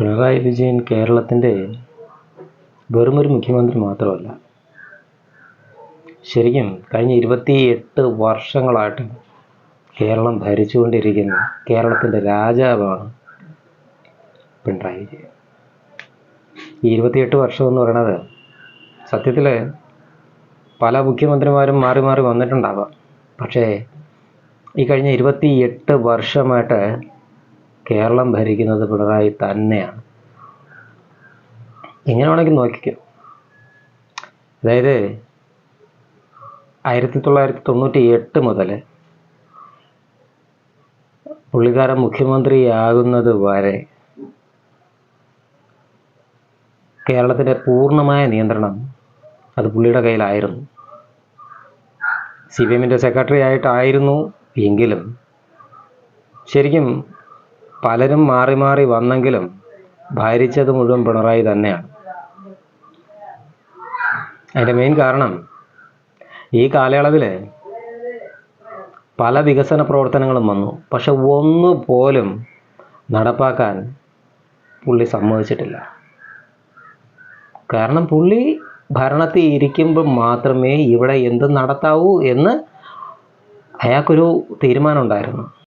പിണറായി വിജയൻ കേരളത്തിൻ്റെ വെറുമൊരു മുഖ്യമന്ത്രി മാത്രമല്ല, ശരിക്കും കഴിഞ്ഞ 28 വർഷങ്ങളായിട്ട് കേരളം ഭരിച്ചുകൊണ്ടിരിക്കുന്ന കേരളത്തിൻ്റെ രാജാവാണ് പിണറായി വിജയൻ. ഈ 28 വർഷം എന്ന് പറയുന്നത് സത്യത്തിൽ പല മുഖ്യമന്ത്രിമാരും മാറി മാറി വന്നിട്ടുണ്ടാവാം. പക്ഷേ ഈ കഴിഞ്ഞ 28 വർഷമായിട്ട് കേരളം ഭരിക്കുന്നത് പിണറായി തന്നെയാണ്. എങ്ങനെ വേണമെങ്കിൽ നോക്കിക്കോ. അതായത് 1998 മുതൽ പുള്ളിക്കാരൻ മുഖ്യമന്ത്രിയാകുന്നത് വരെ കേരളത്തിൻ്റെ പൂർണ്ണമായ നിയന്ത്രണം അത് പുള്ളിയുടെ കയ്യിലായിരുന്നു. CPM-ൻ്റെ സെക്രട്ടറി ആയിട്ടായിരുന്നു എങ്കിലും ശരിക്കും പലരും മാറി മാറി വന്നെങ്കിലും ഭരിച്ചത് മുഴുവൻ പിണറായി തന്നെയാണ്. അതിൻ്റെ മെയിൻ കാരണം ഈ കാലയളവിൽ പല വികസന പ്രവർത്തനങ്ങളും വന്നു, പക്ഷെ ഒന്നുപോലും നടപ്പാക്കാൻ പുള്ളി സമ്മതിച്ചിട്ടില്ല. കാരണം പുള്ളി ഭരണത്തിൽ ഇരിക്കുമ്പോൾ മാത്രമേ ഇവിടെ എന്ത് നടത്താവൂ എന്ന് അയാൾക്കൊരു തീരുമാനം ഉണ്ടായിരുന്നു.